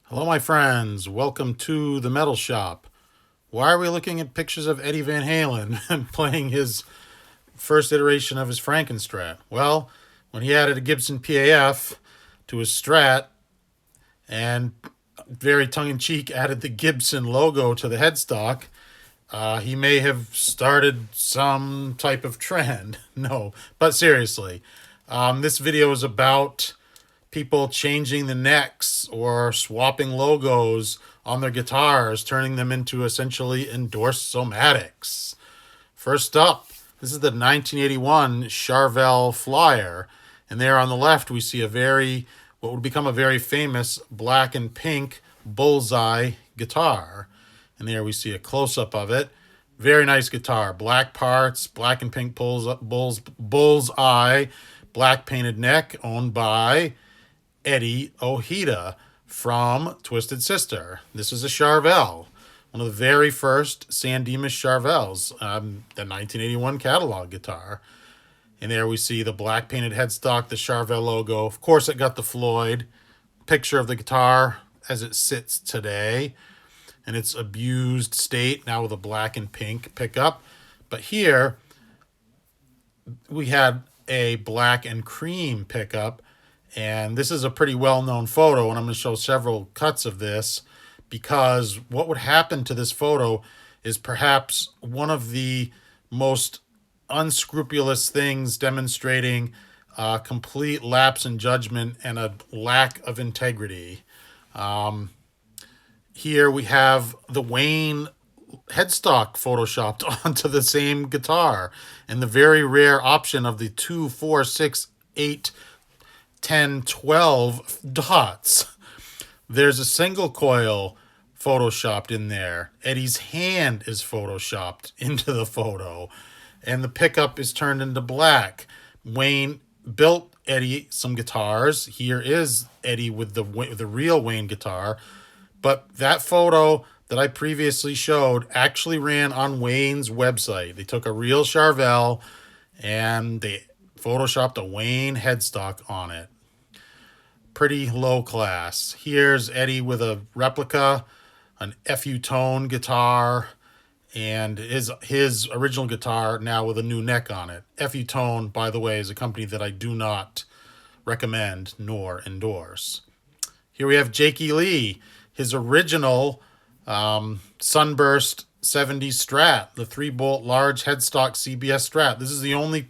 Hello, my friends. Welcome to the Metal Shop. Why are we looking at pictures of Eddie Van Halen playing his first iteration of his Frankenstrat? Well, when he added a Gibson PAF to his Strat and very tongue in cheek added the Gibson logo to the headstock, he may have started some type of trend. No, but seriously, this video is about people changing the necks or swapping logos on their guitars, turning them into essentially endorseomatics. First up, this is the 1981 Charvel Flyer, and there on the left we see what would become a very famous black and pink bullseye guitar. And there we see a close-up of it. Very nice guitar. Black parts, black and pink bullseye, black painted neck, owned by Eddie Ojeda from Twisted Sister. This is a Charvel, one of the very first San Dimas Charvels, the 1981 catalog guitar. And there we see the black painted headstock, the Charvel logo. Of course, it got the Floyd picture of the guitar as it sits today in its abused state, now with a black and pink pickup. But here we had a black and cream pickup. And this is a pretty well-known photo, and I'm going to show several cuts of this because what would happen to this photo is perhaps one of the most unscrupulous things demonstrating a complete lapse in judgment and a lack of integrity. Here we have the Wayne headstock photoshopped onto the same guitar, and the very rare option of the 2, 4, 6, 8, 10, 12 dots. There's a single coil photoshopped in there. Eddie's hand is photoshopped into the photo, and the pickup is turned into black. Wayne built Eddie some guitars. Here is Eddie with the real Wayne guitar, but that photo that I previously showed actually ran on Wayne's website. They took a real Charvel and they photoshopped a Wayne headstock on it. Pretty low class. Here's Eddie with a replica, an FU tone guitar, and his original guitar now with a new neck on it. FU Tone, by the way, is a company that I do not recommend nor endorse. Here we have Jakey Lee, his original Sunburst 70s Strat, the 3-bolt large headstock CBS Strat. This is the only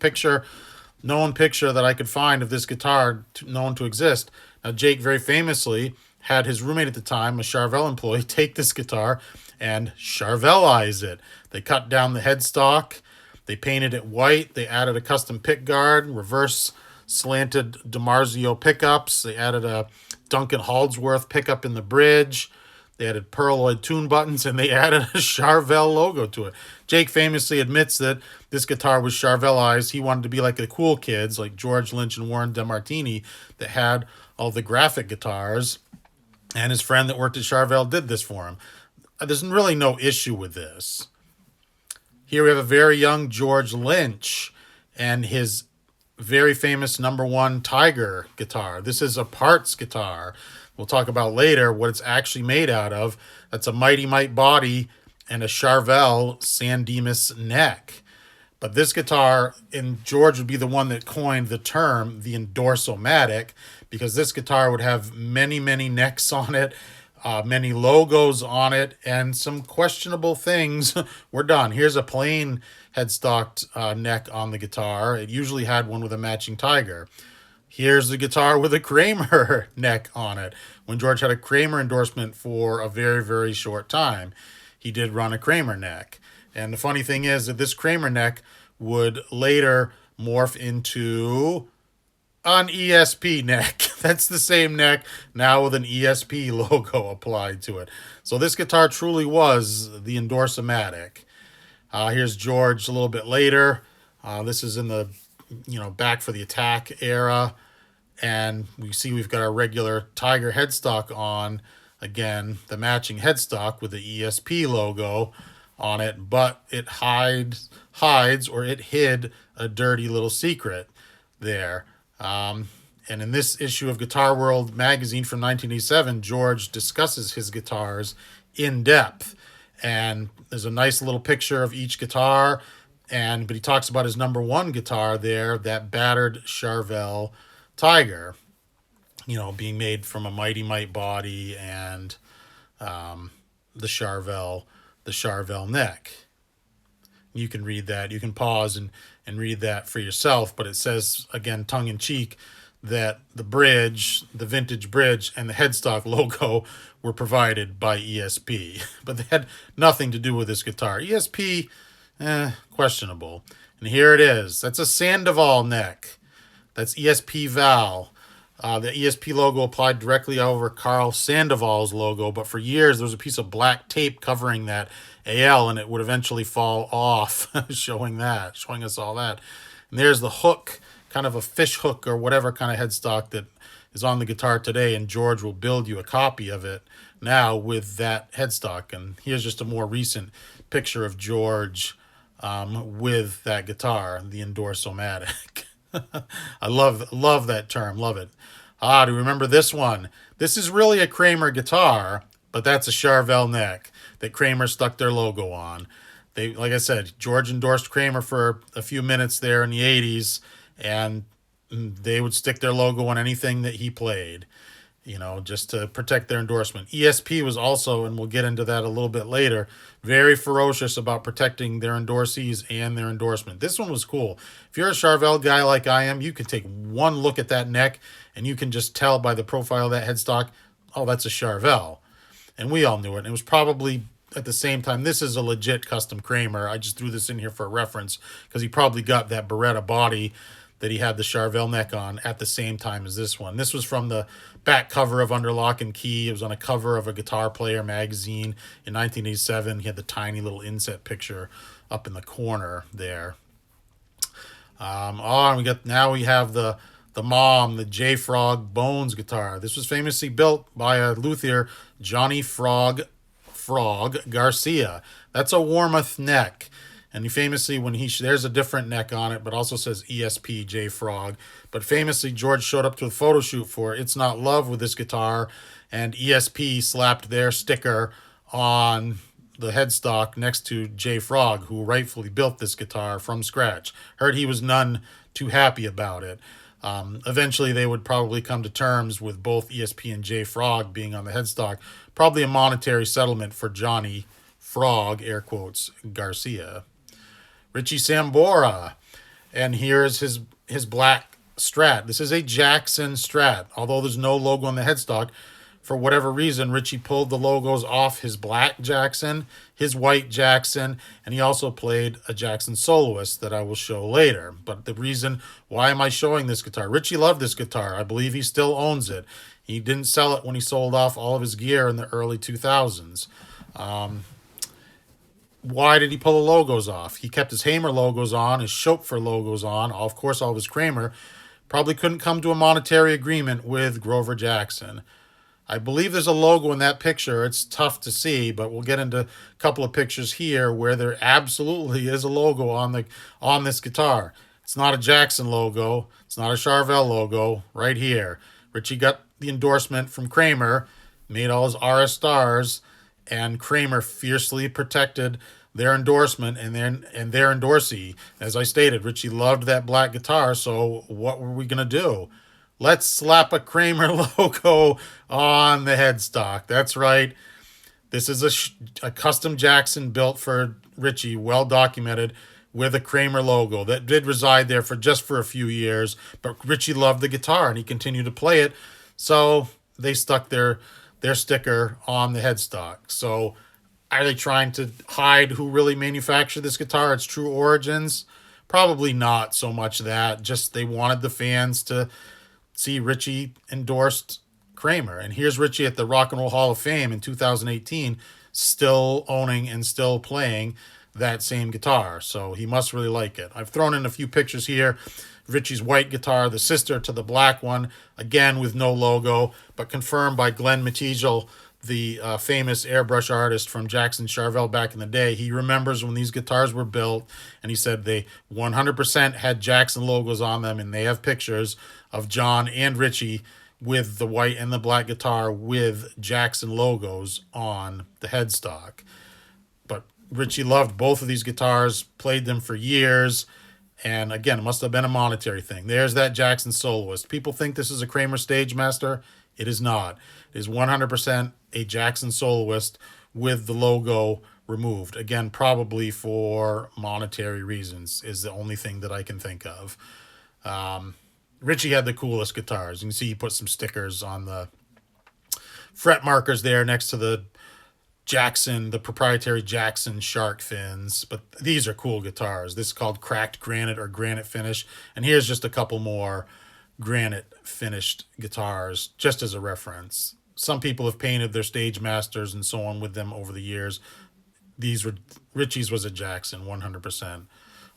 known picture that I could find of this guitar known to exist. Now, Jake very famously had his roommate at the time, a Charvel employee, take this guitar and Charvelize it. They cut down the headstock, they painted it white, they added a custom pick guard, reverse slanted DiMarzio pickups, they added a Duncan Haldsworth pickup in the bridge, they added pearloid tune buttons, and they added a Charvel logo to it. Jake famously admits that this guitar was Charvelized. He wanted to be like the cool kids, like George Lynch and Warren DeMartini, that had all the graphic guitars. And his friend that worked at Charvel did this for him. There's really no issue with this. Here we have a very young George Lynch and his very famous #1 Tiger guitar. This is a parts guitar. We'll talk about later what it's actually made out of. That's a Mighty Mite body and a Charvel San Dimas neck. But this guitar, and George would be the one that coined the term, the Endorse'Omatic, because this guitar would have many, many necks on it, many logos on it, and some questionable things were done. Here's a plain headstock neck on the guitar. It usually had one with a matching tiger. Here's the guitar with a Kramer neck on it. When George had a Kramer endorsement for a very, very short time, he did run a Kramer neck. And the funny thing is that this Kramer neck would later morph into an ESP neck. That's the same neck, now with an ESP logo applied to it. So this guitar truly was the Endorsomatic. Here's George a little bit later. This is in the Back for the Attack era. And we see we've got our regular Tiger headstock on. Again, the matching headstock with the ESP logo on it, but it hides or it hid a dirty little secret there. And And in this issue of Guitar World magazine from 1987, George discusses his guitars in depth. And there's a nice little picture of each guitar. But he talks about his number one guitar there, that battered Charvel Tiger, being made from a Mighty Mite body and the Charvel neck. You can read that. You can pause and read that for yourself. But it says, again, tongue in cheek, that the bridge, the vintage bridge, and the headstock logo were provided by ESP. But they had nothing to do with this guitar. ESP, questionable. And here it is. That's a Sandoval neck. That's ESP Val. The ESP logo applied directly over Carl Sandoval's logo, but for years there was a piece of black tape covering that AL, and it would eventually fall off, showing us all that. And there's the hook, kind of a fish hook or whatever kind of headstock that is on the guitar today, and George will build you a copy of it now with that headstock. And here's just a more recent picture of George with that guitar, the Endorse'Omatic. I love that term. Love it. Do you remember this one? This is really a Kramer guitar, but that's a Charvel neck that Kramer stuck their logo on. Like I said, George endorsed Kramer for a few minutes there in the 80s, and they would stick their logo on anything that he played, just to protect their endorsement. ESP was also, and we'll get into that a little bit later, very ferocious about protecting their endorsees and their endorsement. This one was cool. If you're a Charvel guy like I am, you can take one look at that neck and you can just tell by the profile of that headstock, oh, that's a Charvel. And we all knew it. And it was probably at the same time, this is a legit custom Kramer. I just threw this in here for a reference because he probably got that Beretta body that he had the Charvel neck on at the same time as this one. This was from the back cover of Under Lock and Key. It was on a cover of a Guitar Player magazine in 1987. He had the tiny little inset picture up in the corner there. We have the Mom, the J Frog Bones guitar. This was famously built by a luthier, Johnny Frog Garcia. That's a Warmoth neck. And he famously, there's a different neck on it, but also says ESP J Frog. But famously, George showed up to the photo shoot for It's Not Love with this guitar, and ESP slapped their sticker on the headstock next to J Frog, who rightfully built this guitar from scratch. Heard he was none too happy about it. Eventually, they would probably come to terms with both ESP and J Frog being on the headstock. Probably a monetary settlement for Johnny Frog, air quotes, Garcia. Richie Sambora. And here's his black Strat. This is a Jackson Strat. Although there's no logo on the headstock, for whatever reason, Richie pulled the logos off his black Jackson, his white Jackson, and he also played a Jackson Soloist that I will show later. But the reason, why am I showing this guitar? Richie loved this guitar. I believe he still owns it. He didn't sell it when he sold off all of his gear in the early 2000s. Why did he pull the logos off? He kept his Hamer logos on, his Schopfer logos on, of course all of his Kramer. Probably couldn't come to a monetary agreement with Grover Jackson. I believe there's a logo in that picture. It's tough to see, but we'll get into a couple of pictures here where there absolutely is a logo on this guitar. It's not a Jackson logo. It's not a Charvel logo. Right here. Richie got the endorsement from Kramer, made all his RS stars, and Kramer fiercely protected their endorsement and their endorsee. As I stated, Richie loved that black guitar, so what were we going to do? Let's slap a Kramer logo on the headstock. That's right. This is a custom Jackson built for Richie, well documented, with a Kramer logo that did reside there for a few years, but Richie loved the guitar and he continued to play it, so they stuck their sticker on the headstock. So are they trying to hide who really manufactured this guitar, its true origins? Probably not so much that. Just they wanted the fans to see Richie endorsed Kramer. And here's Richie at the Rock and Roll Hall of Fame in 2018, still owning and still playing that same guitar. So he must really like it. I've thrown in a few pictures here. Richie's white guitar, the sister to the black one, again with no logo, but confirmed by Glenn Matiegel the famous airbrush artist from Jackson Charvel back in the day. He remembers when these guitars were built, and he said they 100% had Jackson logos on them, and they have pictures of John and Richie with the white and the black guitar with Jackson logos on the headstock. But Richie loved both of these guitars, played them for years, and again, it must have been a monetary thing. There's that Jackson soloist. People think this is a Kramer Stage Master. It is not. It is 100% a Jackson soloist with the logo removed. Again, probably for monetary reasons is the only thing that I can think of. Richie had the coolest guitars. You can see he put some stickers on the fret markers there next to the Jackson, the proprietary Jackson shark fins. But these are cool guitars. This is called cracked granite or granite finish. And here's just a couple more granite finished guitars just as a reference. Some people have painted their Stage Masters and so on with them over the years. These were Richie's was a Jackson 100%.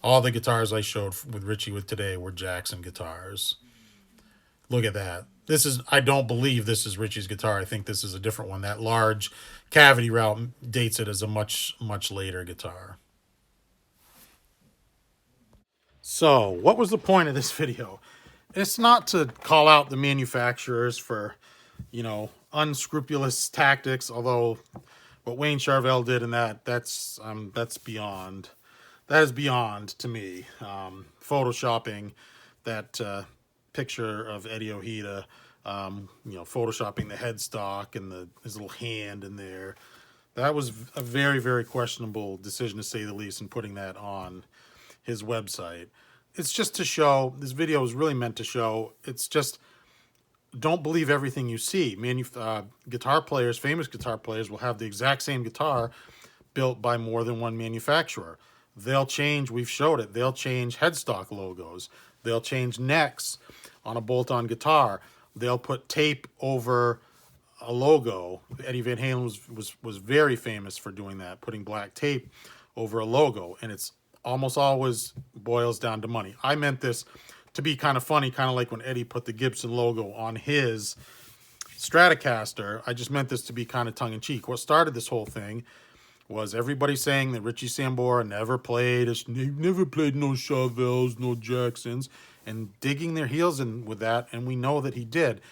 All the guitars I showed with Richie with today were Jackson guitars. Look at that. This is, I don't believe this is Richie's guitar. I think this is a different one. That large cavity route dates it as a much, much later guitar. So, what was the point of this video? It's not to call out the manufacturers for, unscrupulous tactics, although what Wayne Charvel did in that's beyond. That is beyond to me. Photoshopping that picture of Eddie Ojeda, photoshopping the headstock and his little hand in there. That was a very, very questionable decision, to say the least, in putting that on his website. It's just to show, this video is really meant to show, it's just, don't believe everything you see. Guitar players, famous guitar players, will have the exact same guitar built by more than one manufacturer. They'll change, we've showed it, they'll change headstock logos. They'll change necks on a bolt-on guitar. They'll put tape over a logo. Eddie Van Halen was very famous for doing that, putting black tape over a logo, and it's almost always boils down to money. I meant this to be kind of funny, kind of like when Eddie put the Gibson logo on his Stratocaster. I just meant this to be kind of tongue-in-cheek. What started this whole thing was everybody saying that Richie Sambora never played no Charvels, no Jacksons, and digging their heels in with that, and we know that he did.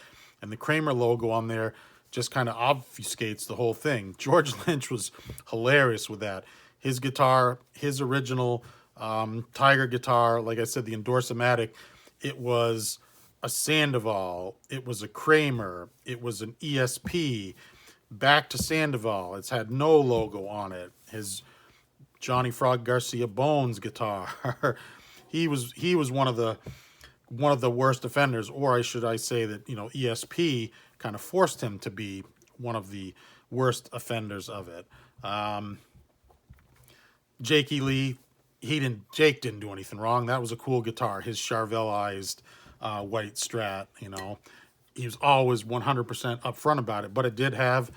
And the Kramer logo on there just kind of obfuscates the whole thing. George Lynch was hilarious with that. His guitar, his original Tiger guitar, like I said, the Endorse'Omatic, it was a Sandoval, it was a Kramer, it was an ESP, back to Sandoval. It's had no logo on it. His Johnny Frog Garcia Bones guitar, he was one of the worst offenders, or I say that ESP kind of forced him to be one of the worst offenders of it. Jake E. Lee, Jake didn't do anything wrong. That was a cool guitar. His Charvelized white Strat, he was always 100% upfront about it, but it did have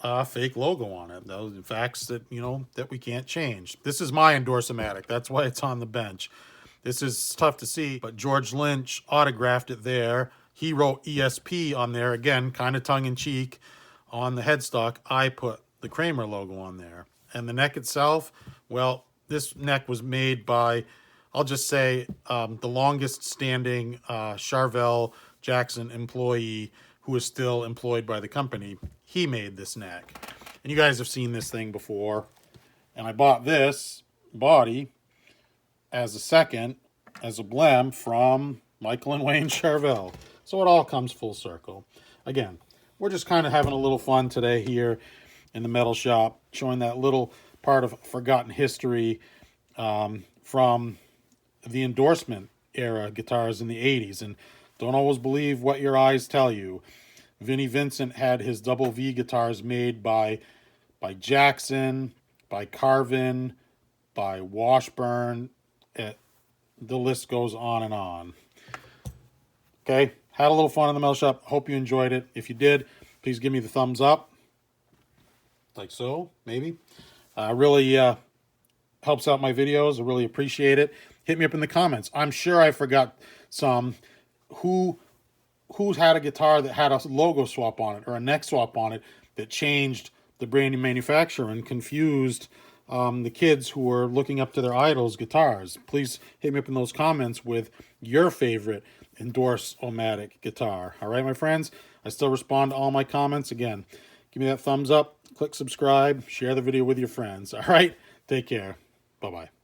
a fake logo on it. Those are facts that, that we can't change. This is my Endorso'Matic. That's why it's on the bench. This is tough to see, but George Lynch autographed it there. He wrote ESP on there, again, kind of tongue-in-cheek. On the headstock, I put the Kramer logo on there. And the neck itself, well, this neck was made by, I'll just say, the longest standing Charvel Jackson employee who is still employed by the company. He made this neck. And you guys have seen this thing before. And I bought this body as a blem from Michael and Wayne Charvel. So it all comes full circle. Again, we're just kind of having a little fun today here in the metal shop, showing that little part of forgotten history from the endorsement era guitars in the 80s. And don't always believe what your eyes tell you. Vinnie Vincent had his double V guitars made by Jackson, by Carvin, by Washburn. The list goes on and on. Okay, had a little fun in the metal shop. Hope you enjoyed it. If you did, please give me the thumbs up. Like so, maybe. Really helps out my videos. I really appreciate it. Hit me up in the comments. I'm sure I forgot some. Who's had a guitar that had a logo swap on it or a neck swap on it that changed the brand manufacturer and confused the kids who were looking up to their idols' guitars. Please hit me up in those comments with your favorite Endorse'Omatic guitar. All right, my friends? I still respond to all my comments. Again, give me that thumbs up, click subscribe, share the video with your friends. All right? Take care. Bye-bye.